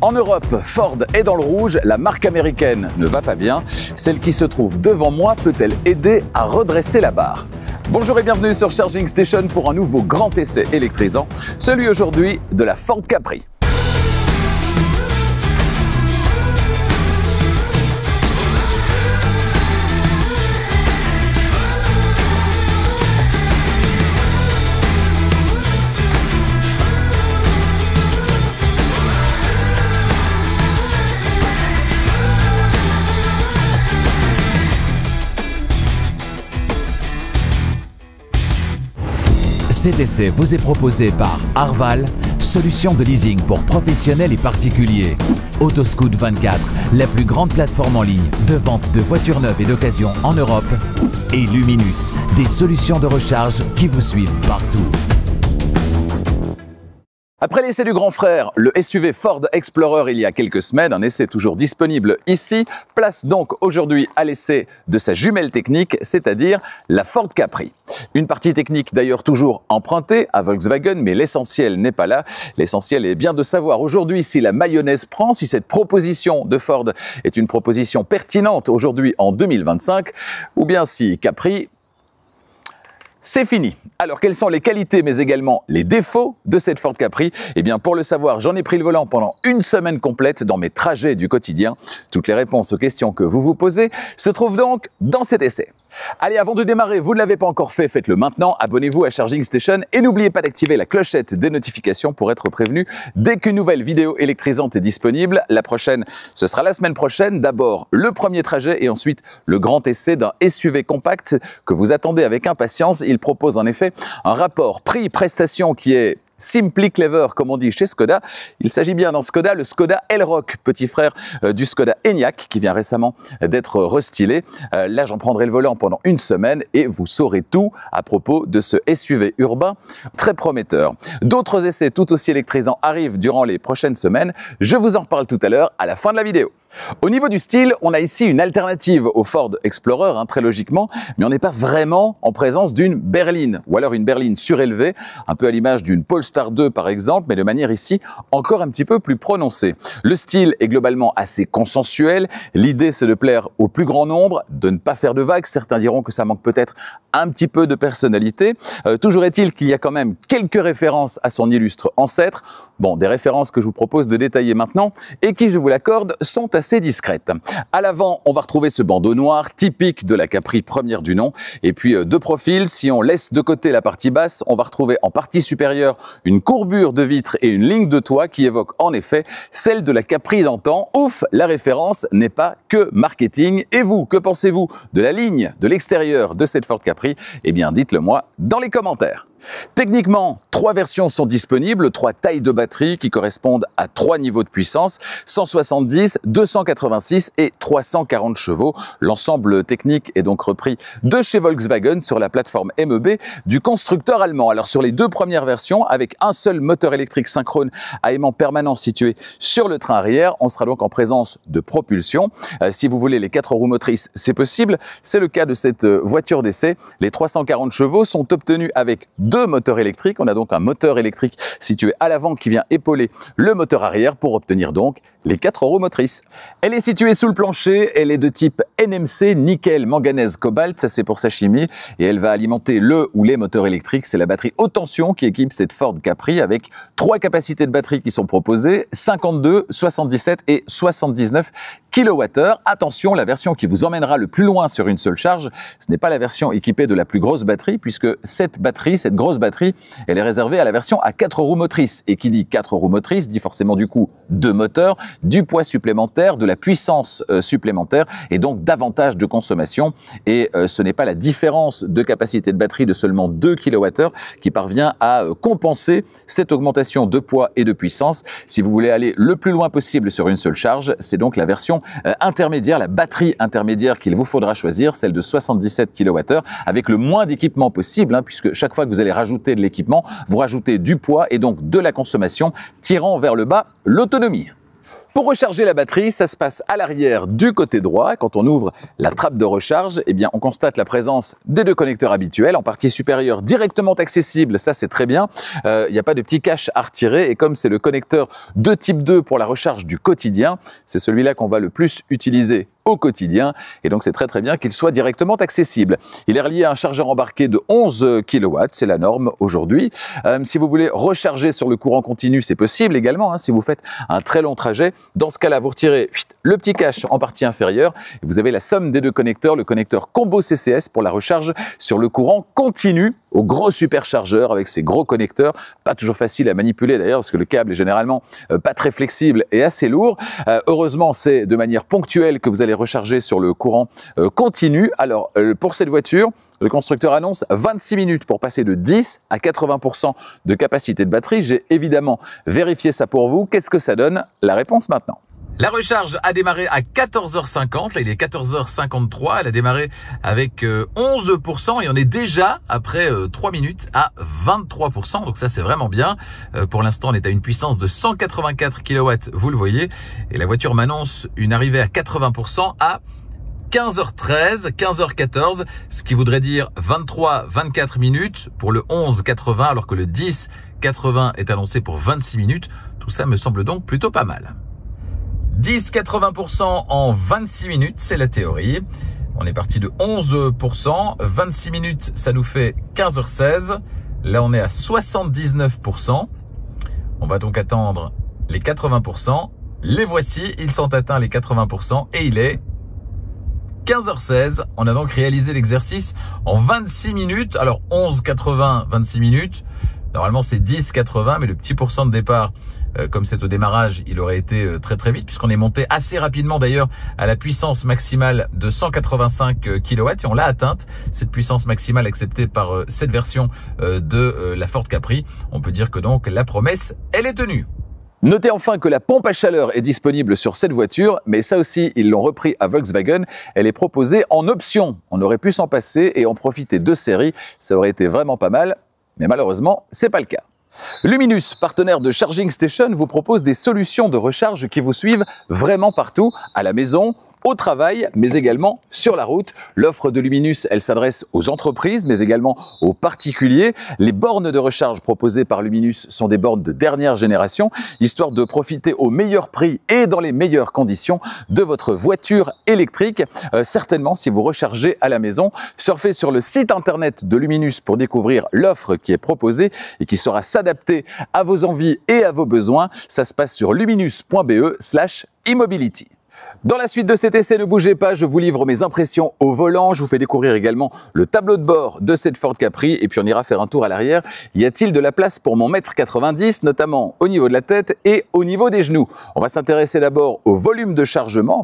En Europe, Ford est dans le rouge, la marque américaine ne va pas bien. Celle qui se trouve devant moi peut-elle aider à redresser la barre? Bonjour et bienvenue sur Charging Station pour un nouveau grand essai électrisant, celui aujourd'hui de la Ford Capri. Cet essai vous est proposé par Arval, solution de leasing pour professionnels et particuliers. Autoscout 24, la plus grande plateforme en ligne de vente de voitures neuves et d'occasion en Europe. Et Luminus, des solutions de recharge qui vous suivent partout. Après l'essai du grand frère, le SUV Ford Explorer il y a quelques semaines, un essai toujours disponible ici, place donc aujourd'hui à l'essai de sa jumelle technique, c'est-à-dire la Ford Capri. Une partie technique d'ailleurs toujours empruntée à Volkswagen, mais l'essentiel n'est pas là. L'essentiel est bien de savoir aujourd'hui si la mayonnaise prend, si cette proposition de Ford est une proposition pertinente aujourd'hui en 2025, ou bien si Capri... c'est fini. Alors, quelles sont les qualités, mais également les défauts de cette Ford Capri? Eh bien, pour le savoir, j'en ai pris le volant pendant une semaine complète dans mes trajets du quotidien. Toutes les réponses aux questions que vous vous posez se trouvent donc dans cet essai. Allez, avant de démarrer, vous ne l'avez pas encore fait, faites-le maintenant. Abonnez-vous à Charging Station et n'oubliez pas d'activer la clochette des notifications pour être prévenu dès qu'une nouvelle vidéo électrisante est disponible. La prochaine, ce sera la semaine prochaine. D'abord, le premier trajet et ensuite le grand essai d'un SUV compact que vous attendez avec impatience. Il propose en effet un rapport prix-prestation qui est simply clever, comme on dit chez Skoda. Il s'agit bien dans Skoda, le Skoda Elroq, petit frère du Skoda Enyaq, qui vient récemment d'être restylé. Là, j'en prendrai le volant pendant une semaine et vous saurez tout à propos de ce SUV urbain très prometteur. D'autres essais tout aussi électrisants arrivent durant les prochaines semaines. Je vous en reparle tout à l'heure à la fin de la vidéo. Au niveau du style, on a ici une alternative au Ford Explorer, très logiquement, mais on n'est pas vraiment en présence d'une berline, ou alors une berline surélevée, un peu à l'image d'une Polestar 2 par exemple, mais de manière ici encore un petit peu plus prononcée. Le style est globalement assez consensuel, l'idée c'est de plaire au plus grand nombre, de ne pas faire de vagues, certains diront que ça manque peut-être un petit peu de personnalité. Toujours est-il qu'il y a quand même quelques références à son illustre ancêtre, bon, des références que je vous propose de détailler maintenant, et qui, je vous l'accorde, sont assez discrètes. À l'avant, on va retrouver ce bandeau noir, typique de la Capri première du nom, et puis de profil, si on laisse de côté la partie basse, on va retrouver en partie supérieure une courbure de vitre et une ligne de toit qui évoque en effet celle de la Capri d'antan. Ouf, la référence n'est pas que marketing. Et vous, que pensez-vous de la ligne de l'extérieur de cette Ford Capri? Eh bien, dites-le moi dans les commentaires. Techniquement, 3 versions sont disponibles, 3 tailles de batterie qui correspondent à 3 niveaux de puissance, 170, 286 et 340 chevaux. L'ensemble technique est donc repris de chez Volkswagen sur la plateforme MEB du constructeur allemand. Alors sur les 2 premières versions, avec un seul moteur électrique synchrone à aimant permanent situé sur le train arrière, on sera donc en présence de propulsion. Si vous voulez les 4 roues motrices, c'est possible. C'est le cas de cette voiture d'essai. Les 340 chevaux sont obtenus avec 2 moteurs électriques. On a donc un moteur électrique situé à l'avant qui vient épauler le moteur arrière pour obtenir donc les 4 roues motrices. Elle est située sous le plancher, elle est de type NMC, nickel, manganèse, cobalt, ça c'est pour sa chimie, et elle va alimenter le ou les moteurs électriques. C'est la batterie haute tension qui équipe cette Ford Capri avec 3 capacités de batterie qui sont proposées, 52, 77 et 79 kWh. Attention, la version qui vous emmènera le plus loin sur une seule charge, ce n'est pas la version équipée de la plus grosse batterie, puisque cette grosse batterie, elle est réservée à la version à 4 roues motrices. Et qui dit 4 roues motrices, dit forcément du coup 2 moteurs, du poids supplémentaire, de la puissance supplémentaire et donc davantage de consommation. Et ce n'est pas la différence de capacité de batterie de seulement 2 kWh qui parvient à compenser cette augmentation de poids et de puissance. Si vous voulez aller le plus loin possible sur une seule charge, c'est donc la version intermédiaire, la batterie intermédiaire qu'il vous faudra choisir, celle de 77 kWh, avec le moins d'équipement possible, puisque chaque fois que vous allez rajouter de l'équipement, vous rajoutez du poids et donc de la consommation, tirant vers le bas l'autonomie. Pour recharger la batterie, ça se passe à l'arrière du côté droit. Quand on ouvre la trappe de recharge, eh bien, on constate la présence des deux connecteurs habituels en partie supérieure directement accessible. Ça, c'est très bien. Il n'y a pas de petit cache à retirer. Et comme c'est le connecteur de type 2 pour la recharge du quotidien, c'est celui-là qu'on va le plus utiliser au quotidien, et donc c'est très bien qu'il soit directement accessible. Il est relié à un chargeur embarqué de 11 kW, c'est la norme aujourd'hui. Si vous voulez recharger sur le courant continu, c'est possible également, hein, si vous faites un très long trajet. Dans ce cas-là, vous retirez le petit cache en partie inférieure, et vous avez la somme des deux connecteurs, le connecteur combo CCS pour la recharge sur le courant continu, au gros superchargeur avec ces gros connecteurs, pas toujours facile à manipuler d'ailleurs, parce que le câble est généralement pas très flexible et assez lourd. Heureusement, c'est de manière ponctuelle que vous allez recharger sur le courant continu. Alors, pour cette voiture, le constructeur annonce 26 minutes pour passer de 10 à 80% de capacité de batterie. J'ai évidemment vérifié ça pour vous. Qu'est-ce que ça donne? La réponse maintenant. La recharge a démarré à 14h50, là il est 14h53, elle a démarré avec 11% et on est déjà, après 3 minutes, à 23%, donc ça c'est vraiment bien. Pour l'instant on est à une puissance de 184 kW, vous le voyez, et la voiture m'annonce une arrivée à 80% à 15h13, 15h14, ce qui voudrait dire 23-24 minutes pour le 11-80, alors que le 10-80 est annoncé pour 26 minutes. Tout ça me semble donc plutôt pas mal. 10-80% en 26 minutes, c'est la théorie. On est parti de 11%, 26 minutes, ça nous fait 15h16. Là, on est à 79%. On va donc attendre les 80%. Les voici, ils sont atteints les 80% et il est 15h16. On a donc réalisé l'exercice en 26 minutes. Alors 11,80, 26 minutes. Normalement, c'est 10,80, mais le petit pourcent de départ, comme c'est au démarrage, il aurait été très vite, puisqu'on est monté assez rapidement d'ailleurs à la puissance maximale de 185 kW, et on l'a atteinte, cette puissance maximale acceptée par cette version de la Ford Capri. On peut dire que donc la promesse, elle est tenue. Notez enfin que la pompe à chaleur est disponible sur cette voiture, mais ça aussi, ils l'ont repris à Volkswagen. Elle est proposée en option. On aurait pu s'en passer et en profiter de série. Ça aurait été vraiment pas mal, mais malheureusement, c'est pas le cas. Luminus, partenaire de Charging Station, vous propose des solutions de recharge qui vous suivent vraiment partout, à la maison, au travail, mais également sur la route. L'offre de Luminus, elle s'adresse aux entreprises, mais également aux particuliers. Les bornes de recharge proposées par Luminus sont des bornes de dernière génération, histoire de profiter au meilleur prix et dans les meilleures conditions de votre voiture électrique. Certainement, si vous rechargez à la maison, surfez sur le site internet de Luminus pour découvrir l'offre qui est proposée et qui sera s'adapter à vos envies et à vos besoins. Ça se passe sur luminus.be/e-mobility. Dans la suite de cet essai, ne bougez pas, je vous livre mes impressions au volant. Je vous fais découvrir également le tableau de bord de cette Ford Capri et puis on ira faire un tour à l'arrière. Y a-t-il de la place pour mon 1,90 m, notamment au niveau de la tête et au niveau des genoux? On va s'intéresser d'abord au volume de chargement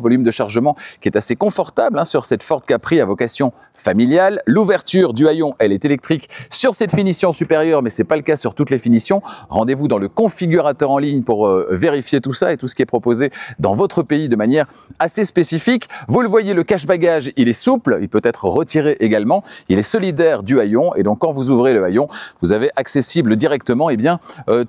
qui est assez confortable sur cette Ford Capri à vocation familiale. L'ouverture du haillon, elle est électrique sur cette finition supérieure, mais c'est pas le cas sur toutes les finitions. Rendez-vous dans le configurateur en ligne pour vérifier tout ça et tout ce qui est proposé dans votre pays de manière assez spécifique. Vous le voyez, le cache-bagages, il est souple, il peut être retiré également, il est solidaire du haillon et donc quand vous ouvrez le haillon, vous avez accessible directement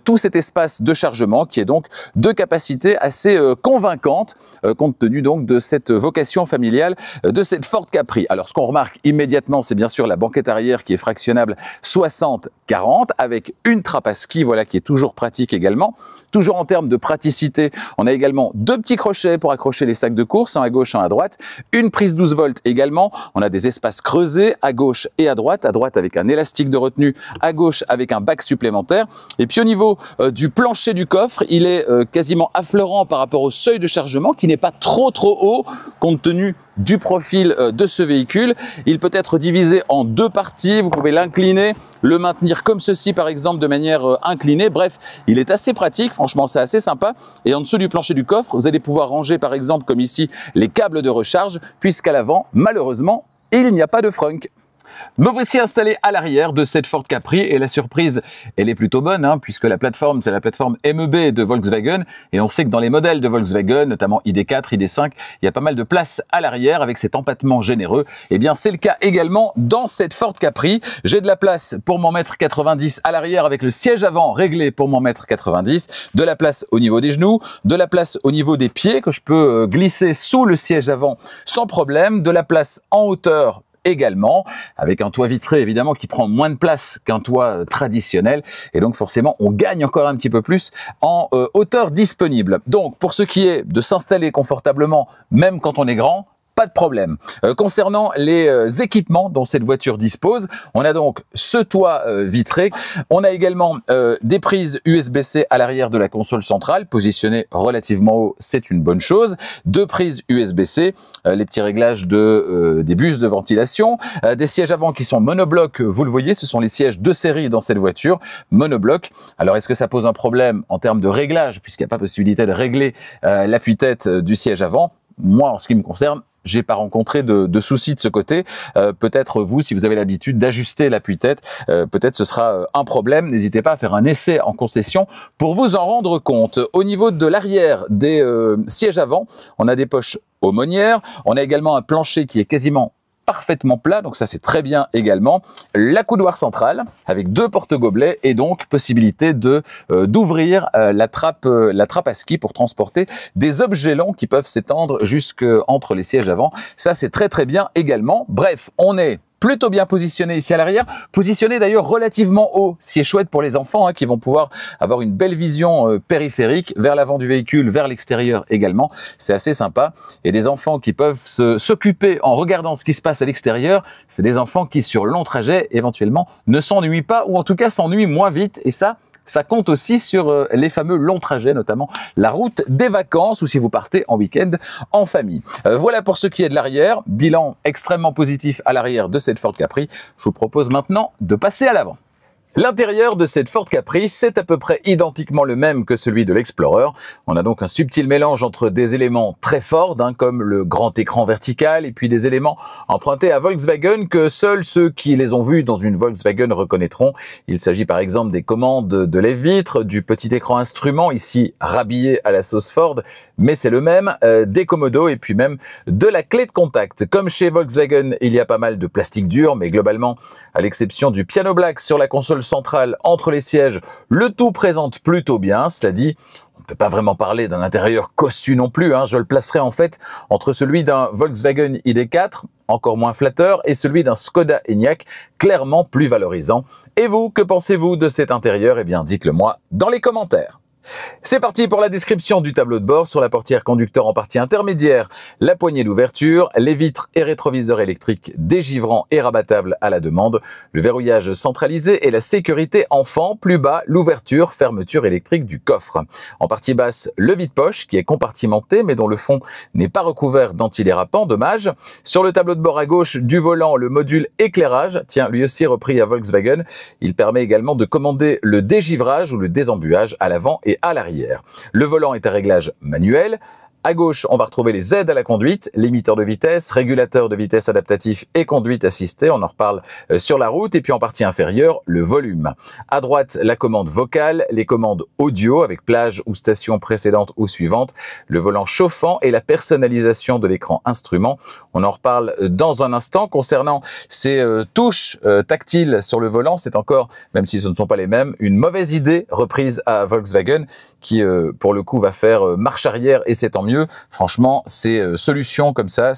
tout cet espace de chargement qui est donc de capacité assez convaincante compte tenu donc de cette vocation familiale de cette Ford Capri. Alors ce qu'on remarque immédiatement, c'est bien sûr la banquette arrière qui est fractionnable 60-40 avec une trappe à ski, voilà, qui est toujours pratique également. Toujours en termes de praticité, on a également deux petits crochets pour accrocher les sacs de course, un à gauche, un à droite, une prise 12 volts également. On a des espaces creusés à gauche et à droite avec un élastique de retenue, à gauche avec un bac supplémentaire. Et puis au niveau du plancher du coffre, il est quasiment affleurant par rapport au seuil de chargement qui n'est pas trop haut compte tenu du profil de ce véhicule. Il peut être divisé en deux parties, vous pouvez l'incliner, le maintenir comme ceci par exemple de manière inclinée. Bref, il est assez pratique, franchement c'est assez sympa. Et en dessous du plancher du coffre, vous allez pouvoir ranger par exemple comme ici les câbles de recharge, puisqu'à l'avant malheureusement il n'y a pas de frunk. Me voici installé à l'arrière de cette Ford Capri et la surprise, elle est plutôt bonne puisque la plateforme, c'est la plateforme MEB de Volkswagen et on sait que dans les modèles de Volkswagen, notamment ID4, ID5, il y a pas mal de place à l'arrière avec cet empattement généreux. Eh bien, c'est le cas également dans cette Ford Capri. J'ai de la place pour mon mètre 90 à l'arrière avec le siège avant réglé pour mon mètre 90, de la place au niveau des genoux, de la place au niveau des pieds que je peux glisser sous le siège avant sans problème, de la place en hauteur également, avec un toit vitré évidemment qui prend moins de place qu'un toit traditionnel et donc forcément on gagne encore un petit peu plus en hauteur disponible. Donc pour ce qui est de s'installer confortablement même quand on est grand, pas de problème. Concernant les équipements dont cette voiture dispose, on a donc ce toit vitré. On a également des prises USB-C à l'arrière de la console centrale, positionnées relativement haut, c'est une bonne chose. Deux prises USB-C, les petits réglages des bus de ventilation, des sièges avant qui sont monoblocs, vous le voyez, ce sont les sièges de série dans cette voiture, monobloc. Alors est-ce que ça pose un problème en termes de réglage, puisqu'il n'y a pas possibilité de régler l'appui-tête du siège avant? Moi, en ce qui me concerne, j'ai pas rencontré de soucis de ce côté. Peut-être vous, si vous avez l'habitude d'ajuster l'appui-tête, peut-être ce sera un problème. N'hésitez pas à faire un essai en concession pour vous en rendre compte. Au niveau de l'arrière des sièges avant, on a des poches aumônières. On a également un plancher qui est quasiment parfaitement plat, donc ça c'est très bien également. La coudoir centrale avec deux porte-gobelets et donc possibilité d'ouvrir la trappe à ski pour transporter des objets longs qui peuvent s'étendre jusqu'entre les sièges avant. Ça c'est très très bien également. Bref, on est plutôt bien positionné ici à l'arrière, positionné d'ailleurs relativement haut, ce qui est chouette pour les enfants qui vont pouvoir avoir une belle vision périphérique vers l'avant du véhicule, vers l'extérieur également. C'est assez sympa. Et des enfants qui peuvent s'occuper en regardant ce qui se passe à l'extérieur, c'est des enfants qui sur long trajet éventuellement ne s'ennuient pas ou en tout cas s'ennuient moins vite et ça compte aussi sur les fameux longs trajets, notamment la route des vacances ou si vous partez en week-end en famille. Voilà pour ce qui est de l'arrière. Bilan extrêmement positif à l'arrière de cette Ford Capri. Je vous propose maintenant de passer à l'avant. L'intérieur de cette Ford Capri, c'est à peu près identiquement le même que celui de l'Explorer. On a donc un subtil mélange entre des éléments très Ford, comme le grand écran vertical, et puis des éléments empruntés à Volkswagen que seuls ceux qui les ont vus dans une Volkswagen reconnaîtront. Il s'agit par exemple des commandes de lève-vitre, du petit écran instrument, ici rhabillé à la sauce Ford, mais c'est le même, des commodos et puis même de la clé de contact. Comme chez Volkswagen, il y a pas mal de plastique dur, mais globalement, à l'exception du piano black sur la console centrale entre les sièges, le tout présente plutôt bien. Cela dit, on ne peut pas vraiment parler d'un intérieur cossu non plus. Je le placerai en fait entre celui d'un Volkswagen ID4, encore moins flatteur, et celui d'un Skoda Enyaq, clairement plus valorisant. Et vous, que pensez-vous de cet intérieur? Eh bien, dites-le moi dans les commentaires. C'est parti pour la description du tableau de bord. Sur la portière conducteur en partie intermédiaire, la poignée d'ouverture, les vitres et rétroviseurs électriques dégivrants et rabattables à la demande, le verrouillage centralisé et la sécurité enfant. Plus bas, l'ouverture, fermeture électrique du coffre. En partie basse, le vide-poche qui est compartimenté mais dont le fond n'est pas recouvert d'antidérapant, dommage. Sur le tableau de bord à gauche du volant, le module éclairage, tiens, lui aussi repris à Volkswagen. Il permet également de commander le dégivrage ou le désembuage à l'avant et à l'arrière. Le volant est à réglage manuel. À gauche, on va retrouver les aides à la conduite, limiteur de vitesse, régulateur de vitesse adaptatif et conduite assistée. On en reparle sur la route. Et puis en partie inférieure, le volume. À droite, la commande vocale, les commandes audio avec plage ou station précédente ou suivante, le volant chauffant et la personnalisation de l'écran instrument. On en reparle dans un instant. Concernant ces touches tactiles sur le volant, c'est encore, même si ce ne sont pas les mêmes, une mauvaise idée reprise à Volkswagen qui, pour le coup, va faire marche arrière et c'est tant mieux. Franchement, ces solutions comme ça,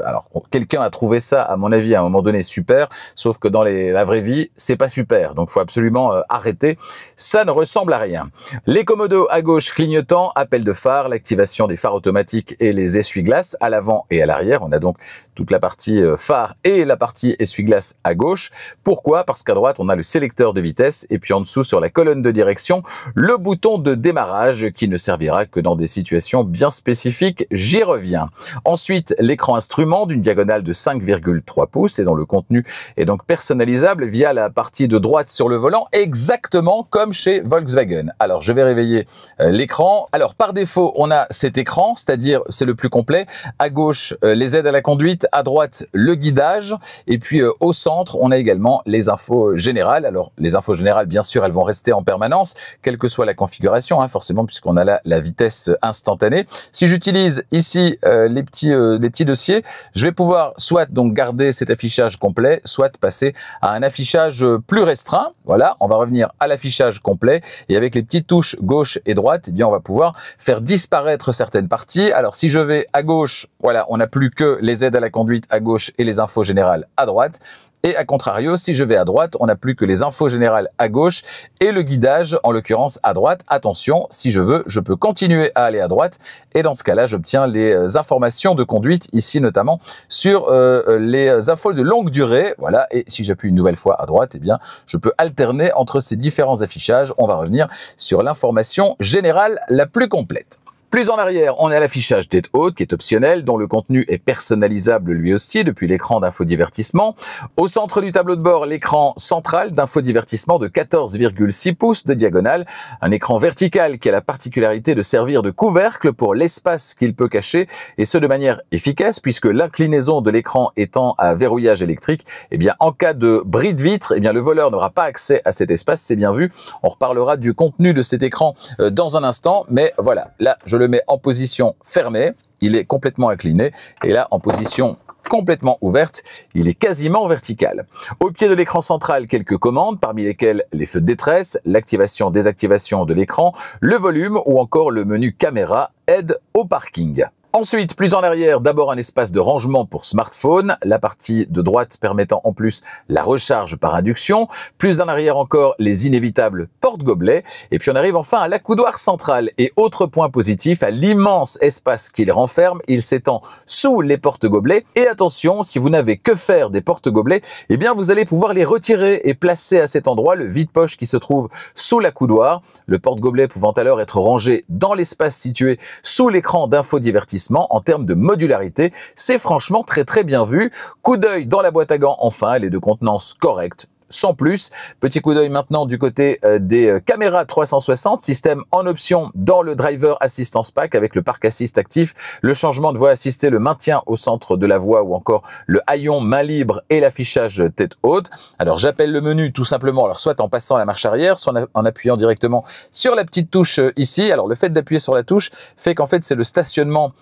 alors quelqu'un a trouvé ça, à mon avis, à un moment donné super, sauf que dans la vraie vie, c'est pas super. Donc, faut absolument arrêter. Ça ne ressemble à rien. Les commodos à gauche clignotants, appel de phare, l'activation des phares automatiques et les essuie-glaces à l'avant et à l'arrière. On a donc toute la partie phare et la partie essuie-glace à gauche. Pourquoi? Parce qu'à droite, on a le sélecteur de vitesse et puis en dessous, sur la colonne de direction, le bouton de démarrage qui ne servira que dans des situations bien spécifiques spécifique, j'y reviens. Ensuite, l'écran instrument d'une diagonale de 5,3 pouces et dont le contenu est donc personnalisable via la partie de droite sur le volant, exactement comme chez Volkswagen. Alors, je vais réveiller l'écran. Alors, par défaut, on a cet écran, c'est-à-dire c'est le plus complet. À gauche, les aides à la conduite, à droite, le guidage, et puis au centre, on a également les infos générales. Alors, les infos générales, bien sûr, elles vont rester en permanence, quelle que soit la configuration, forcément, puisqu'on a là la vitesse instantanée. Si j'utilise ici les petits dossiers, je vais pouvoir soit donc garder cet affichage complet, soit passer à un affichage plus restreint. Voilà, on va revenir à l'affichage complet et avec les petites touches gauche et droite, eh bien, on va pouvoir faire disparaître certaines parties. Alors, si je vais à gauche, voilà, on n'a plus que les aides à la conduite à gauche et les infos générales à droite. Et à contrario, si je vais à droite, on n'a plus que les infos générales à gauche et le guidage, en l'occurrence à droite. Attention, si je veux, je peux continuer à aller à droite et dans ce cas-là, j'obtiens les informations de conduite, ici notamment sur les infos de longue durée. Voilà, et si j'appuie une nouvelle fois à droite, eh bien, je peux alterner entre ces différents affichages. On va revenir sur l'information générale la plus complète. Plus en arrière, on a l'affichage tête haute qui est optionnel, dont le contenu est personnalisable lui aussi depuis l'écran d'infodivertissement. Au centre du tableau de bord, l'écran central d'infodivertissement de 14,6 pouces de diagonale. Un écran vertical qui a la particularité de servir de couvercle pour l'espace qu'il peut cacher, et ce de manière efficace puisque l'inclinaison de l'écran étant à verrouillage électrique, eh bien en cas de bris de vitre, eh bien le voleur n'aura pas accès à cet espace, c'est bien vu. On reparlera du contenu de cet écran dans un instant, mais voilà, là je le mets en position fermée, il est complètement incliné, et là en position complètement ouverte, il est quasiment vertical. Au pied de l'écran central, quelques commandes, parmi lesquelles les feux de détresse, l'activation, désactivation de l'écran, le volume ou encore le menu caméra, aide au parking. Ensuite, plus en arrière, d'abord un espace de rangement pour smartphone, la partie de droite permettant en plus la recharge par induction, plus en arrière encore les inévitables porte-gobelets, et puis on arrive enfin à l'accoudoir central. Et autre point positif, à l'immense espace qu'il renferme, il s'étend sous les porte-gobelets, et attention, si vous n'avez que faire des porte-gobelets, eh bien vous allez pouvoir les retirer et placer à cet endroit le vide-poche qui se trouve sous l'accoudoir, le porte-gobelet pouvant alors être rangé dans l'espace situé sous l'écran d'infodivertissement. En termes de modularité, c'est franchement très bien vu. Coup d'œil dans la boîte à gants, enfin, elle est de contenance correcte, sans plus. Petit coup d'œil maintenant du côté des caméras 360, système en option dans le Driver Assistance Pack avec le Park Assist actif, le changement de voie assistée, le maintien au centre de la voie ou encore le haillon main libre et l'affichage tête haute. Alors j'appelle le menu tout simplement, alors soit en passant la marche arrière, soit en appuyant directement sur la petite touche ici. Alors le fait d'appuyer sur la touche fait qu'en fait c'est le stationnement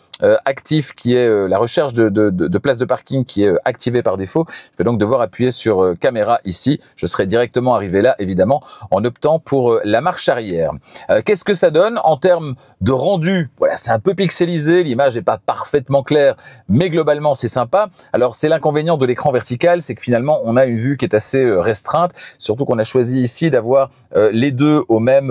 actif qui est la recherche de place de parking qui est activée par défaut. Je vais donc devoir appuyer sur caméra ici. Je serai directement arrivé là, évidemment, en optant pour la marche arrière. Qu'est-ce que ça donne en termes de rendu? Voilà, c'est un peu pixelisé, l'image n'est pas parfaitement claire, mais globalement, c'est sympa. Alors, c'est l'inconvénient de l'écran vertical, c'est que finalement, on a une vue qui est assez restreinte, surtout qu'on a choisi ici d'avoir les deux au même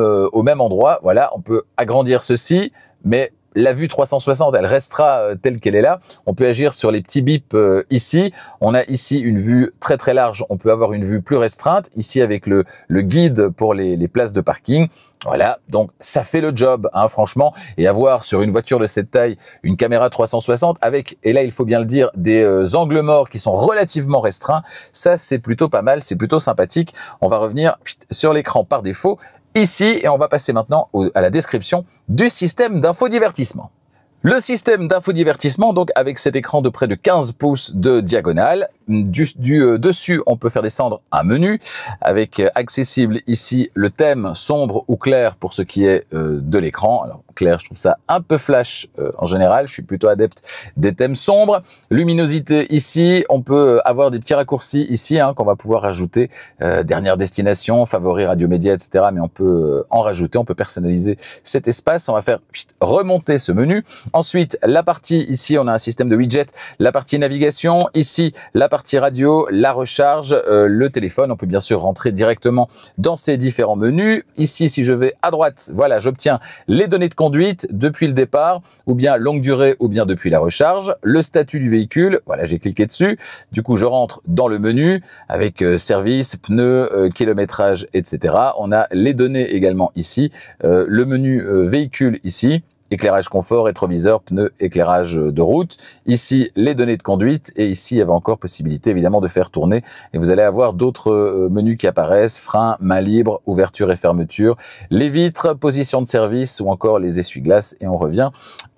endroit. Voilà, on peut agrandir ceci, mais la vue 360, elle restera telle qu'elle est là. On peut agir sur les petits bips ici. On a ici une vue très large. On peut avoir une vue plus restreinte. Ici, avec le guide pour les places de parking. Voilà, donc ça fait le job, hein, franchement. Et avoir sur une voiture de cette taille une caméra 360 avec, et là, il faut bien le dire, des angles morts qui sont relativement restreints. Ça, c'est plutôt pas mal, c'est plutôt sympathique. On va revenir sur l'écran par défaut ici, et on va passer maintenant à la description du système d'infodivertissement. Le système d'infodivertissement, donc avec cet écran de près de 15 pouces de diagonale, dessus on peut faire descendre un menu avec accessible ici le thème sombre ou clair pour ce qui est de l'écran. Alors clair, je trouve ça un peu flash en général, je suis plutôt adepte des thèmes sombres. Luminosité ici, on peut avoir des petits raccourcis ici qu'on va pouvoir rajouter, dernière destination, favoris, radio média, etc. Mais on peut en rajouter, on peut personnaliser cet espace. On va faire remonter ce menu. Ensuite, la partie ici, on a un système de widget, la partie navigation, ici la partie radio, la recharge, le téléphone. On peut bien sûr rentrer directement dans ces différents menus. Ici, si je vais à droite, voilà, j'obtiens les données de conduite depuis le départ, ou bien longue durée, ou bien depuis la recharge, le statut du véhicule. Voilà, j'ai cliqué dessus. Du coup, je rentre dans le menu avec service, pneus, kilométrage, etc. On a les données également ici, le menu véhicule ici. éclairage confort, rétroviseur, pneus, éclairage de route. Ici, les données de conduite. Et ici, il y avait encore possibilité, évidemment, de faire tourner. Et vous allez avoir d'autres menus qui apparaissent. Frein, main libre, ouverture et fermeture. Les vitres, position de service ou encore les essuie-glaces. Et on revient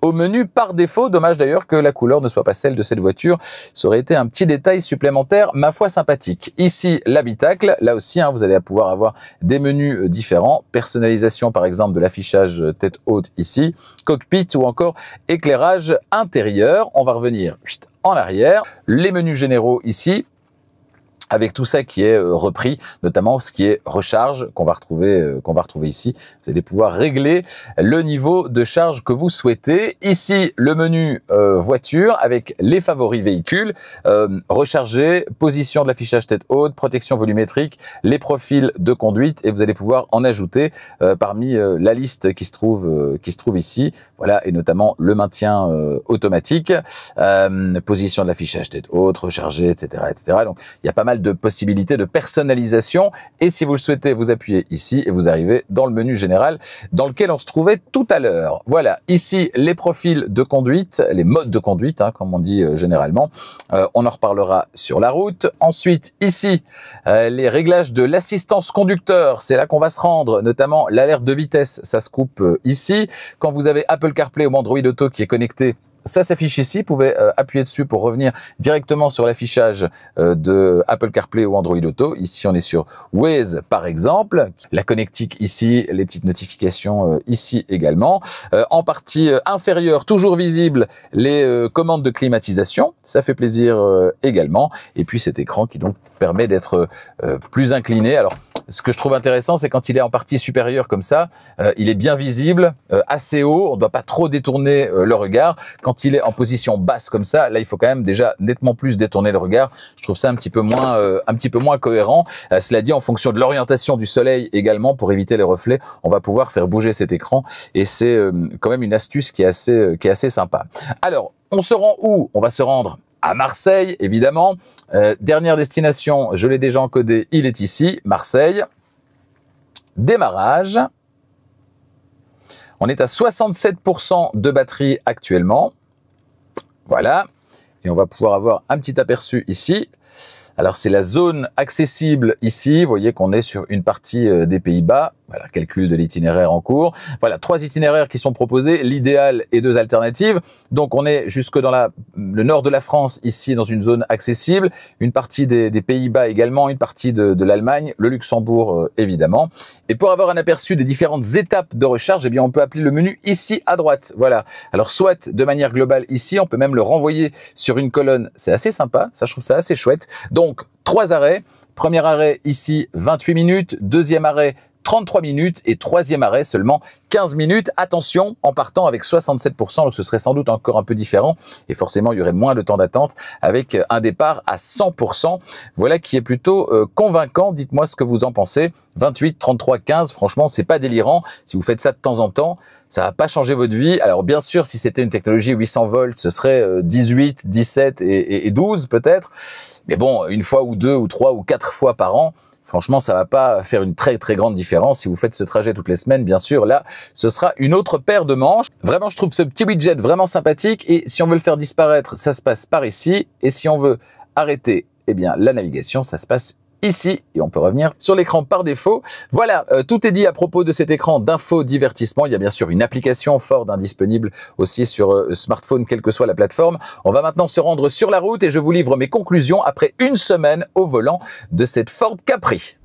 au menu par défaut. Dommage d'ailleurs que la couleur ne soit pas celle de cette voiture. Ça aurait été un petit détail supplémentaire, ma foi sympathique. Ici, l'habitacle. Là aussi, vous allez pouvoir avoir des menus différents. Personnalisation, par exemple, de l'affichage tête haute ici. Cockpit ou encore éclairage intérieur. On va revenir en arrière. Les menus généraux ici, avec tout ça qui est repris, notamment ce qui est recharge qu'on va retrouver ici. Vous allez pouvoir régler le niveau de charge que vous souhaitez. Ici, le menu voiture avec les favoris véhicules, recharger, position de l'affichage tête haute, protection volumétrique, les profils de conduite et vous allez pouvoir en ajouter parmi la liste qui se trouve ici. Voilà, et notamment le maintien automatique, position de l'affichage tête haute, recharger, etc., etc. Donc, il y a pas mal de possibilités de personnalisation et si vous le souhaitez, vous appuyez ici et vous arrivez dans le menu général dans lequel on se trouvait tout à l'heure. Voilà, ici les profils de conduite, les modes de conduite, comme on dit généralement. On en reparlera sur la route. Ensuite, ici, les réglages de l'assistance conducteur, c'est là qu'on va se rendre, notamment l'alerte de vitesse, ça se coupe ici. Quand vous avez Apple CarPlay ou Android Auto qui est connecté, ça s'affiche ici, vous pouvez appuyer dessus pour revenir directement sur l'affichage de Apple CarPlay ou Android Auto. Ici, on est sur Waze, par exemple. La connectique ici, les petites notifications ici également. En partie inférieure, toujours visible, les commandes de climatisation. Ça fait plaisir également. Et puis cet écran qui donc permet d'être plus incliné. Alors, ce que je trouve intéressant, c'est quand il est en partie supérieure comme ça, il est bien visible, assez haut, on ne doit pas trop détourner le regard. Quand il est en position basse comme ça, là il faut quand même déjà nettement plus détourner le regard. Je trouve ça un petit peu moins cohérent. Cela dit, en fonction de l'orientation du soleil également, pour éviter les reflets, on va pouvoir faire bouger cet écran et c'est quand même une astuce qui est assez sympa. Alors, on se rend où? On va se rendre à Marseille, évidemment. Dernière destination, je l'ai déjà encodé, il est ici, Marseille. Démarrage. On est à 67% de batterie actuellement. Voilà. Et on va pouvoir avoir un petit aperçu ici. Alors, c'est la zone accessible ici. Vous voyez qu'on est sur une partie des Pays-Bas. Voilà, calcul de l'itinéraire en cours. Voilà, 3 itinéraires qui sont proposés, l'idéal et 2 alternatives. Donc, on est jusque dans le nord de la France, ici, dans une zone accessible. Une partie des Pays-Bas également, une partie de l'Allemagne, le Luxembourg, évidemment. Et pour avoir un aperçu des différentes étapes de recharge, eh bien, on peut appeler le menu ici à droite. Voilà. Alors, soit de manière globale ici, on peut même le renvoyer sur une colonne. C'est assez sympa. Ça, je trouve ça assez chouette. Donc, 3 arrêts. Premier arrêt ici, 28 minutes. Deuxième arrêt, 33 minutes et troisième arrêt seulement 15 minutes. Attention, en partant avec 67%, donc ce serait sans doute encore un peu différent et forcément il y aurait moins de temps d'attente avec un départ à 100%. Voilà qui est plutôt convaincant. Dites-moi ce que vous en pensez. 28, 33, 15, franchement, c'est pas délirant. Si vous faites ça de temps en temps, ça va pas changer votre vie. Alors bien sûr, si c'était une technologie 800 volts, ce serait 18, 17 et 12 peut-être. Mais bon, une fois ou 2 ou 3 ou 4 fois par an, franchement, ça va pas faire une très très grande différence. Si vous faites ce trajet toutes les semaines, bien sûr, là, ce sera une autre paire de manches. Vraiment, je trouve ce petit widget vraiment sympathique. Et si on veut le faire disparaître, ça se passe par ici. Et si on veut arrêter, eh bien, la navigation, ça se passe ici et on peut revenir sur l'écran par défaut. Voilà, tout est dit à propos de cet écran d'infodivertissement. Il y a bien sûr une application Ford disponible aussi sur smartphone, quelle que soit la plateforme. On va maintenant se rendre sur la route et je vous livre mes conclusions après une semaine au volant de cette Ford Capri.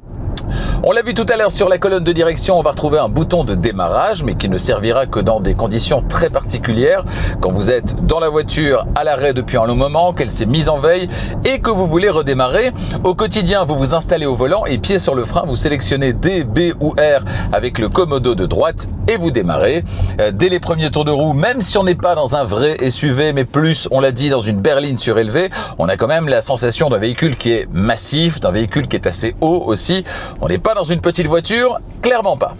On l'a vu tout à l'heure sur la colonne de direction, on va retrouver un bouton de démarrage, mais qui ne servira que dans des conditions très particulières. Quand vous êtes dans la voiture à l'arrêt depuis un long moment, qu'elle s'est mise en veille et que vous voulez redémarrer. Au quotidien, vous vous installez au volant et pied sur le frein, vous sélectionnez D, B ou R avec le commodo de droite et vous démarrez. Dès les premiers tours de roue, même si on n'est pas dans un vrai SUV, mais plus, on l'a dit, dans une berline surélevée, on a quand même la sensation d'un véhicule qui est massif, d'un véhicule qui est assez haut aussi. On n'est pas dans une petite voiture, clairement pas.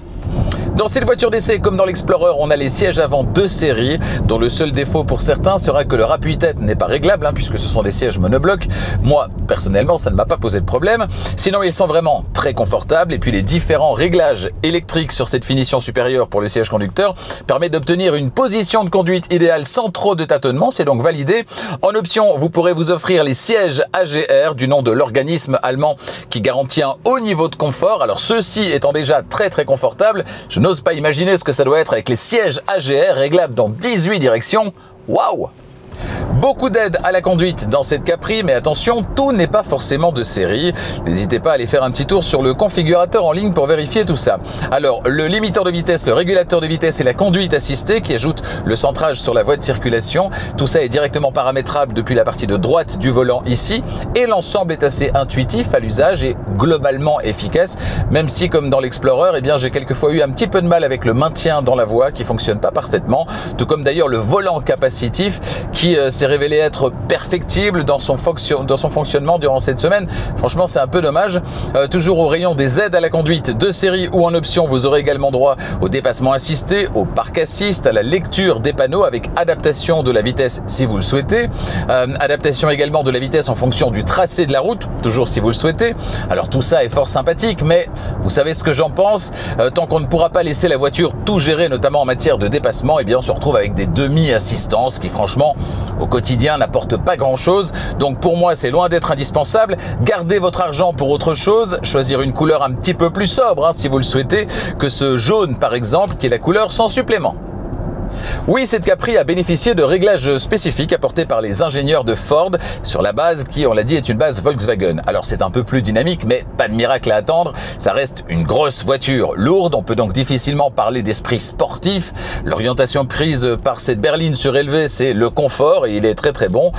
Dans cette voiture d'essai, comme dans l'Explorer, on a les sièges avant de série, dont le seul défaut pour certains sera que leur appuie-tête n'est pas réglable, puisque ce sont des sièges monoblocs. Moi, personnellement, ça ne m'a pas posé de problème. Sinon, ils sont vraiment très confortables. Et puis, les différents réglages électriques sur cette finition supérieure pour le siège conducteur permettent d'obtenir une position de conduite idéale sans trop de tâtonnement. C'est donc validé. En option, vous pourrez vous offrir les sièges AGR, du nom de l'organisme allemand qui garantit un haut niveau de confort. Alors, ceux-ci étant déjà très confortables, je n'ose pas imaginer ce que ça doit être avec les sièges AGR réglables dans 18 directions. Waouh! Beaucoup d'aide à la conduite dans cette Capri, mais attention, tout n'est pas forcément de série. N'hésitez pas à aller faire un petit tour sur le configurateur en ligne pour vérifier tout ça. Alors, le limiteur de vitesse, le régulateur de vitesse et la conduite assistée qui ajoute le centrage sur la voie de circulation, tout ça est directement paramétrable depuis la partie de droite du volant ici, et l'ensemble est assez intuitif à l'usage et globalement efficace, même si comme dans l'Explorer, j'ai quelquefois eu un petit peu de mal avec le maintien dans la voie qui fonctionne pas parfaitement, tout comme d'ailleurs le volant capacitif qui s'est révélé être perfectible dans son fonctionnement durant cette semaine. Franchement, c'est un peu dommage. Toujours au rayon des aides à la conduite de série ou en option, vous aurez également droit au dépassement assisté, au parc assist, à la lecture des panneaux avec adaptation de la vitesse si vous le souhaitez. Adaptation également de la vitesse en fonction du tracé de la route, toujours si vous le souhaitez. Alors tout ça est fort sympathique, mais vous savez ce que j'en pense. Tant qu'on ne pourra pas laisser la voiture tout gérer, notamment en matière de dépassement, on se retrouve avec des demi-assistances qui franchement au quotidien n'apporte pas grand chose. Donc pour moi, c'est loin d'être indispensable. Gardez votre argent pour autre chose, choisir une couleur un petit peu plus sobre si vous le souhaitez, que ce jaune par exemple qui est la couleur sans supplément. Oui, cette Capri a bénéficié de réglages spécifiques apportés par les ingénieurs de Ford sur la base qui, on l'a dit, est une base Volkswagen. Alors c'est un peu plus dynamique, mais pas de miracle à attendre. Ça reste une grosse voiture lourde, on peut donc difficilement parler d'esprit sportif. L'orientation prise par cette berline surélevée, c'est le confort et il est très bon.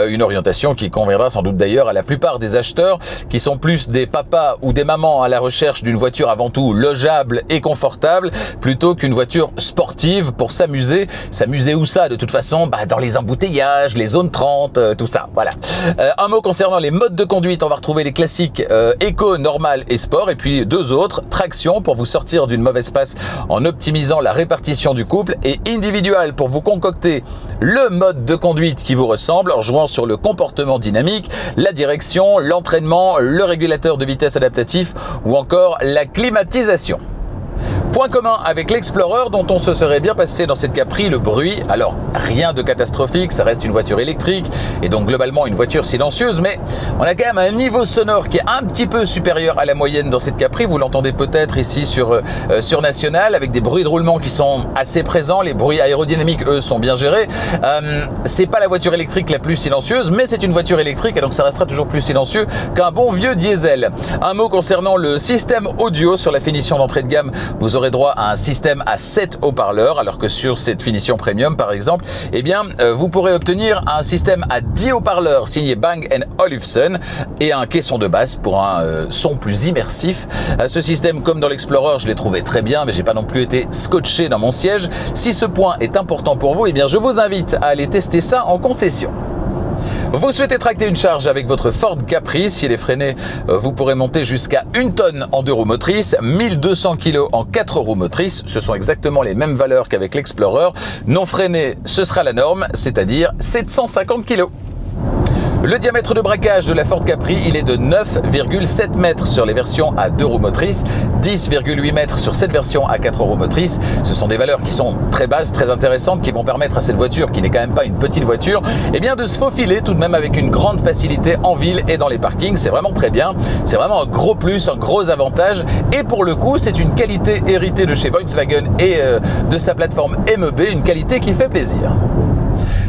Une orientation qui conviendra sans doute d'ailleurs à la plupart des acheteurs qui sont plus des papas ou des mamans à la recherche d'une voiture avant tout logeable et confortable plutôt qu'une voiture sportive pour s'amuser. S'amuser où ça? De toute façon, dans les embouteillages, les zones 30, tout ça, voilà. Un mot concernant les modes de conduite, on va retrouver les classiques éco, normal et sport, et puis deux autres, traction pour vous sortir d'une mauvaise passe en optimisant la répartition du couple, et individual pour vous concocter le mode de conduite qui vous ressemble en jouant sur le comportement dynamique, la direction, l'entraînement, le régulateur de vitesse adaptatif ou encore la climatisation. Point commun avec l'Explorer dont on se serait bien passé dans cette Capri, le bruit. Alors rien de catastrophique, ça reste une voiture électrique et donc globalement une voiture silencieuse, mais on a quand même un niveau sonore qui est un petit peu supérieur à la moyenne dans cette Capri. Vous l'entendez peut-être ici sur National avec des bruits de roulement qui sont assez présents. Les bruits aérodynamiques, eux, sont bien gérés. C'est pas la voiture électrique la plus silencieuse, mais c'est une voiture électrique et donc ça restera toujours plus silencieux qu'un bon vieux diesel. Un mot concernant le système audio sur la finition d'entrée de gamme. Vous aurez droit à un système à 7 haut-parleurs, alors que sur cette finition premium par exemple, vous pourrez obtenir un système à 10 haut-parleurs signé Bang & Olufsen et un caisson de basse pour un son plus immersif. Ce système, comme dans l'Explorer, je l'ai trouvé très bien, mais j'ai pas non plus été scotché dans mon siège. Si ce point est important pour vous, je vous invite à aller tester ça en concession. Vous souhaitez tracter une charge avec votre Ford Capri, s'il est freiné, vous pourrez monter jusqu'à 1 tonne en 2 roues motrices, 1200 kg en 4 roues motrices. Ce sont exactement les mêmes valeurs qu'avec l'Explorer. Non freiné, ce sera la norme, c'est-à-dire 750 kg. Le diamètre de braquage de la Ford Capri, il est de 9,7 mètres sur les versions à 2 roues motrices, 10,8 mètres sur cette version à 4 roues motrices. Ce sont des valeurs qui sont très basses, très intéressantes, qui vont permettre à cette voiture, qui n'est quand même pas une petite voiture, de se faufiler tout de même avec une grande facilité en ville et dans les parkings. C'est vraiment très bien. C'est vraiment un gros plus, un gros avantage. Et pour le coup, c'est une qualité héritée de chez Volkswagen et de sa plateforme MEB, une qualité qui fait plaisir.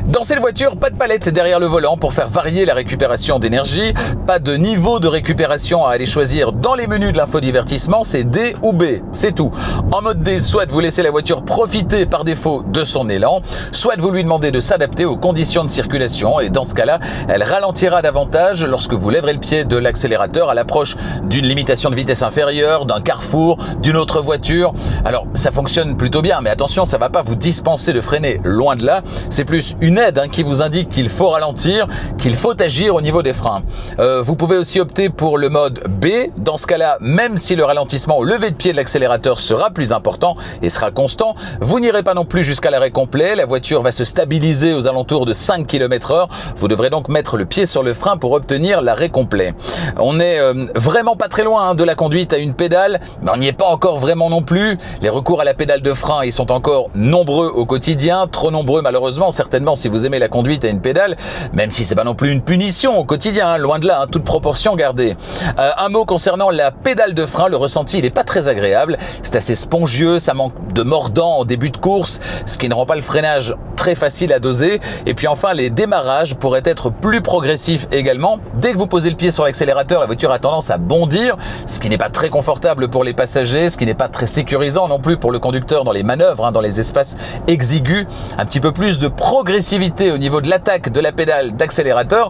Dans cette voiture, pas de palette derrière le volant pour faire varier la récupération d'énergie, pas de niveau de récupération à aller choisir dans les menus de l'infodivertissement, c'est D ou B, c'est tout. En mode D, soit vous laissez la voiture profiter par défaut de son élan, soit vous lui demandez de s'adapter aux conditions de circulation et dans ce cas-là, elle ralentira davantage lorsque vous lèverez le pied de l'accélérateur à l'approche d'une limitation de vitesse inférieure, d'un carrefour, d'une autre voiture. Alors ça fonctionne plutôt bien, mais attention, ça ne va pas vous dispenser de freiner, loin de là, c'est plus une aide LED qui vous indique qu'il faut ralentir, qu'il faut agir au niveau des freins. Vous pouvez aussi opter pour le mode B. Dans ce cas-là, même si le ralentissement au lever de pied de l'accélérateur sera plus important et sera constant, vous n'irez pas non plus jusqu'à l'arrêt complet. La voiture va se stabiliser aux alentours de 5 km/h. Vous devrez donc mettre le pied sur le frein pour obtenir l'arrêt complet. On est vraiment pas très loin de la conduite à une pédale, mais on n'y est pas encore vraiment non plus. Les recours à la pédale de frein, ils sont encore nombreux au quotidien, trop nombreux malheureusement, certainement si vous aimez la conduite à une pédale, même si c'est pas non plus une punition au quotidien, loin de là, toute proportion gardée. Un mot concernant la pédale de frein, le ressenti il n'est pas très agréable, c'est assez spongieux, ça manque de mordant en début de course, ce qui ne rend pas le freinage très facile à doser. Et puis enfin, les démarrages pourraient être plus progressifs également. Dès que vous posez le pied sur l'accélérateur, la voiture a tendance à bondir, ce qui n'est pas très confortable pour les passagers, ce qui n'est pas très sécurisant non plus pour le conducteur dans les manœuvres, dans les espaces exigus. Un petit peu plus de progressivité au niveau de l'attaque de la pédale d'accélérateur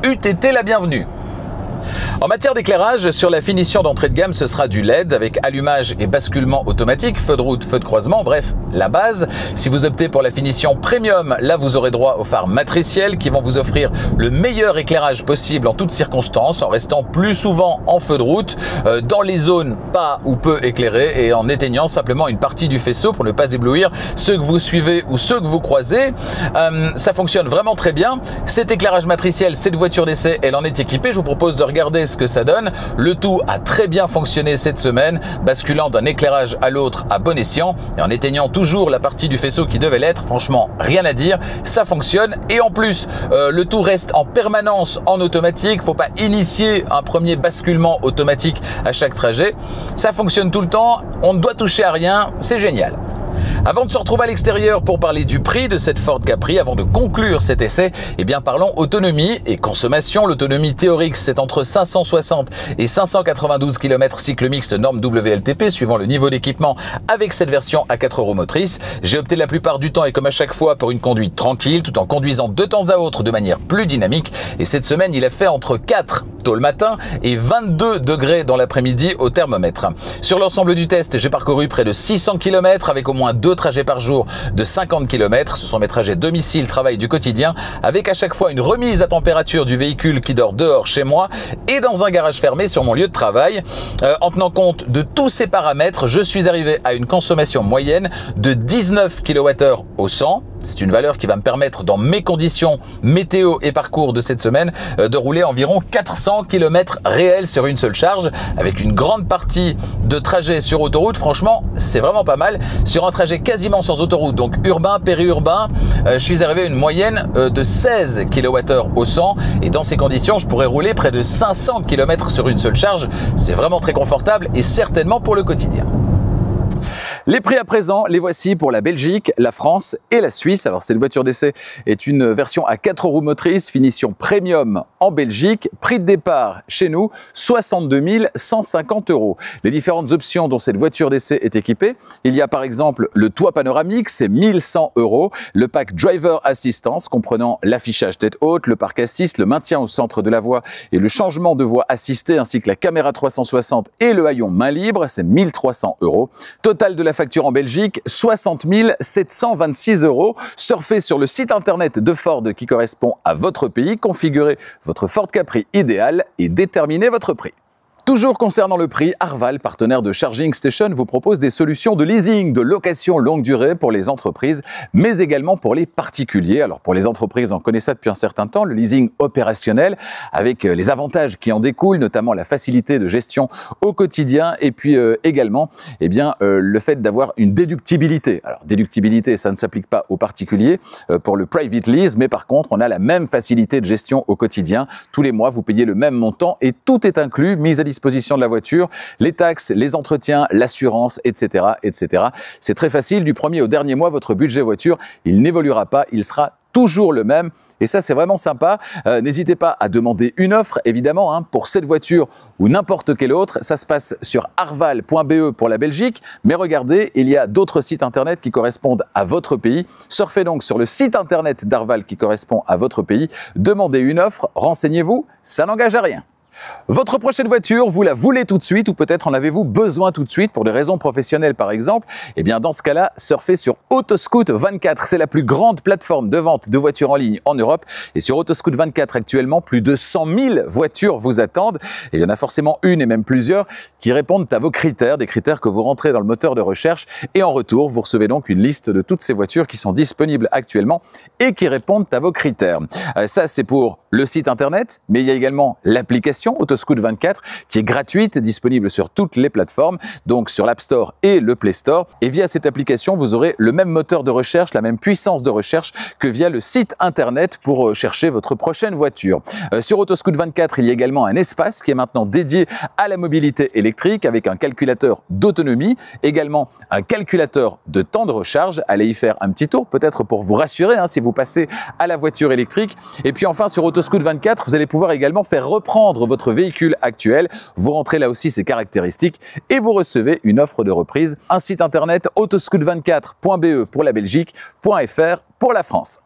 eût été la bienvenue. En matière d'éclairage, sur la finition d'entrée de gamme, ce sera du LED avec allumage et basculement automatique, feu de route, feu de croisement, bref, la base. Si vous optez pour la finition premium, là vous aurez droit aux phares matriciels qui vont vous offrir le meilleur éclairage possible en toutes circonstances, en restant plus souvent en feu de route, dans les zones pas ou peu éclairées et en éteignant simplement une partie du faisceau pour ne pas éblouir ceux que vous suivez ou ceux que vous croisez. Ça fonctionne vraiment très bien. Cet éclairage matriciel, cette voiture d'essai, elle en est équipée. Je vous propose de regarder ce que ça donne. Le tout a très bien fonctionné cette semaine, basculant d'un éclairage à l'autre à bon escient et en éteignant toujours la partie du faisceau qui devait l'être. Franchement, rien à dire, ça fonctionne. Et en plus, le tout reste en permanence en automatique. Faut pas initier un premier basculement automatique à chaque trajet. Ça fonctionne tout le temps, on ne doit toucher à rien, c'est génial. Avant de se retrouver à l'extérieur pour parler du prix de cette Ford Capri, avant de conclure cet essai, eh bien parlons autonomie et consommation. L'autonomie théorique, c'est entre 560 et 592 km cycle mixte norme WLTP, suivant le niveau d'équipement avec cette version à 4 roues motrices. J'ai opté la plupart du temps et comme à chaque fois pour une conduite tranquille, tout en conduisant de temps à autre de manière plus dynamique. Et cette semaine, il a fait entre 4 tôt le matin et 22 degrés dans l'après-midi au thermomètre. Sur l'ensemble du test, j'ai parcouru près de 600 km avec au moins 2 trajets par jour de 50 km. Ce sont mes trajets domicile-travail du quotidien, avec à chaque fois une remise à température du véhicule qui dort dehors chez moi et dans un garage fermé sur mon lieu de travail. En tenant compte de tous ces paramètres, je suis arrivé à une consommation moyenne de 19 kWh au 100. C'est une valeur qui va me permettre, dans mes conditions météo et parcours de cette semaine, de rouler environ 400 km réels sur une seule charge, avec une grande partie de trajet sur autoroute. Franchement, c'est vraiment pas mal. Sur un trajet quasiment sans autoroute, donc urbain, périurbain, je suis arrivé à une moyenne de 16 kWh au 100. Et dans ces conditions, je pourrais rouler près de 500 km sur une seule charge. C'est vraiment très confortable et certainement pour le quotidien. Les prix à présent, les voici pour la Belgique, la France et la Suisse. Alors cette voiture d'essai est une version à 4 roues motrices, finition premium en Belgique. Prix de départ chez nous, 62 150 €. Les différentes options dont cette voiture d'essai est équipée, il y a par exemple le toit panoramique, c'est 1100 €. Le pack Driver Assistance comprenant l'affichage tête haute, le parc assist, le maintien au centre de la voie et le changement de voie assisté ainsi que la caméra 360 et le haillon main libre, c'est 1300 €. Total de la facture en Belgique, 60 726 €. Surfez sur le site internet de Ford qui correspond à votre pays, configurez votre Ford Capri idéal et déterminez votre prix. Toujours concernant le prix, Arval, partenaire de Charging Station, vous propose des solutions de leasing, de location longue durée pour les entreprises, mais également pour les particuliers. Alors pour les entreprises, on connaît ça depuis un certain temps, le leasing opérationnel, avec les avantages qui en découlent, notamment la facilité de gestion au quotidien, et puis également le fait d'avoir une déductibilité. Alors déductibilité, ça ne s'applique pas aux particuliers pour le private lease, mais par contre, on a la même facilité de gestion au quotidien. Tous les mois, vous payez le même montant et tout est inclus, mise à disposition de la voiture, les taxes, les entretiens, l'assurance, etc., etc. C'est très facile, du premier au dernier mois, votre budget voiture, il n'évoluera pas, il sera toujours le même. Et ça, c'est vraiment sympa. N'hésitez pas à demander une offre, évidemment, pour cette voiture ou n'importe quelle autre. Ça se passe sur arval.be pour la Belgique. Mais regardez, il y a d'autres sites internet qui correspondent à votre pays. Surfez donc sur le site internet d'Arval qui correspond à votre pays. Demandez une offre, renseignez-vous, ça n'engage à rien. Votre prochaine voiture, vous la voulez tout de suite ou peut-être en avez-vous besoin tout de suite pour des raisons professionnelles par exemple? Eh bien dans ce cas-là, surfez sur Autoscout24. C'est la plus grande plateforme de vente de voitures en ligne en Europe. Et sur Autoscout24 actuellement, plus de 100 000 voitures vous attendent. Et il y en a forcément une et même plusieurs qui répondent à vos critères, des critères que vous rentrez dans le moteur de recherche. Et en retour, vous recevez donc une liste de toutes ces voitures qui sont disponibles actuellement et qui répondent à vos critères. Ça, c'est pour le site internet, mais il y a également l'application Autoscout24 qui est gratuite, disponible sur toutes les plateformes, donc sur l'App Store et le Play Store. Et via cette application, vous aurez le même moteur de recherche, la même puissance de recherche que via le site internet pour chercher votre prochaine voiture. Sur Autoscout24, il y a également un espace qui est maintenant dédié à la mobilité électrique avec un calculateur d'autonomie, également un calculateur de temps de recharge. Allez y faire un petit tour, peut-être pour vous rassurer si vous passez à la voiture électrique. Et puis enfin, sur Autoscout24, vous allez pouvoir également faire reprendre votre véhicule actuel. Vous rentrez là aussi ses caractéristiques et vous recevez une offre de reprise. Un site internet autoscout24.be pour la Belgique, .fr pour la France.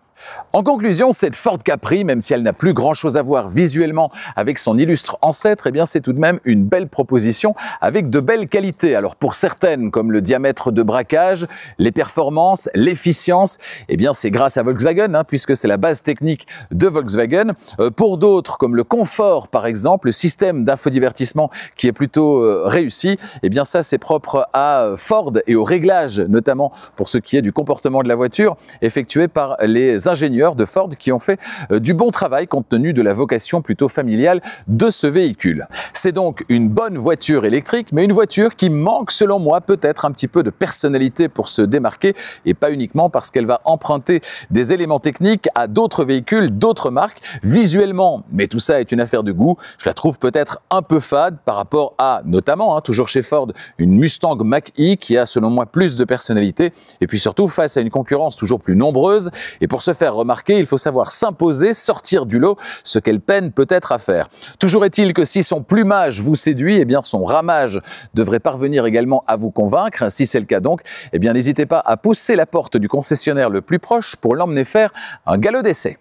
En conclusion, cette Ford Capri, même si elle n'a plus grand-chose à voir visuellement avec son illustre ancêtre, eh bien c'est tout de même une belle proposition avec de belles qualités. Alors pour certaines, comme le diamètre de braquage, les performances, l'efficience, eh bien c'est grâce à Volkswagen, puisque c'est la base technique de Volkswagen. Pour d'autres, comme le confort par exemple, le système d'infodivertissement qui est plutôt réussi, eh bien ça c'est propre à Ford et au réglage, notamment pour ce qui est du comportement de la voiture, effectué par les ingénieurs de Ford qui ont fait du bon travail compte tenu de la vocation plutôt familiale de ce véhicule. C'est donc une bonne voiture électrique, mais une voiture qui manque selon moi peut-être un petit peu de personnalité pour se démarquer et pas uniquement parce qu'elle va emprunter des éléments techniques à d'autres véhicules, d'autres marques. Visuellement, mais tout ça est une affaire de goût, je la trouve peut-être un peu fade par rapport à, notamment, toujours chez Ford, une Mustang Mach-E qui a selon moi plus de personnalité et puis surtout face à une concurrence toujours plus nombreuse. Et pour se faire remarquer, il faut savoir s'imposer, sortir du lot, ce qu'elle peine peut-être à faire. Toujours est-il que si son plumage vous séduit, eh bien son ramage devrait parvenir également à vous convaincre. Si c'est le cas donc, eh bien n'hésitez pas à pousser la porte du concessionnaire le plus proche pour l'emmener faire un galop d'essai.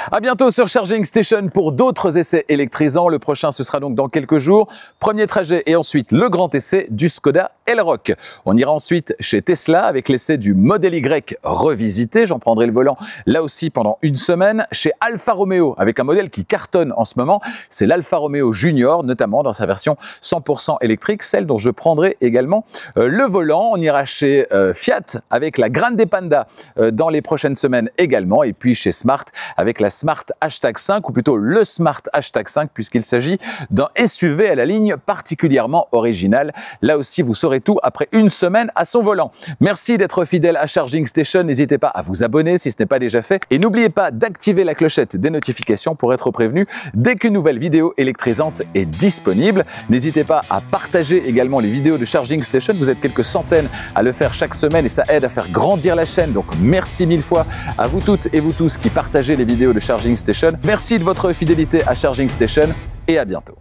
À bientôt sur Charging Station pour d'autres essais électrisants. Le prochain, ce sera donc dans quelques jours. Premier trajet et ensuite le grand essai du Skoda Elroq. On ira ensuite chez Tesla avec l'essai du Model Y revisité. J'en prendrai le volant là aussi pendant une semaine. Chez Alfa Romeo avec un modèle qui cartonne en ce moment. C'est l'Alfa Romeo Junior, notamment dans sa version 100% électrique, celle dont je prendrai également le volant. On ira chez Fiat avec la Grande Panda dans les prochaines semaines également. Et puis chez Smart avec la Smart Hashtag 5 ou plutôt le Smart Hashtag 5 puisqu'il s'agit d'un SUV à la ligne particulièrement originale. Là aussi, vous saurez tout après une semaine à son volant. Merci d'être fidèle à Charging Station. N'hésitez pas à vous abonner si ce n'est pas déjà fait. Et n'oubliez pas d'activer la clochette des notifications pour être prévenu dès qu'une nouvelle vidéo électrisante est disponible. N'hésitez pas à partager également les vidéos de Charging Station. Vous êtes quelques centaines à le faire chaque semaine et ça aide à faire grandir la chaîne. Donc merci mille fois à vous toutes et vous tous qui partagez les vidéos de Charging Station. Merci de votre fidélité à Charging Station et à bientôt.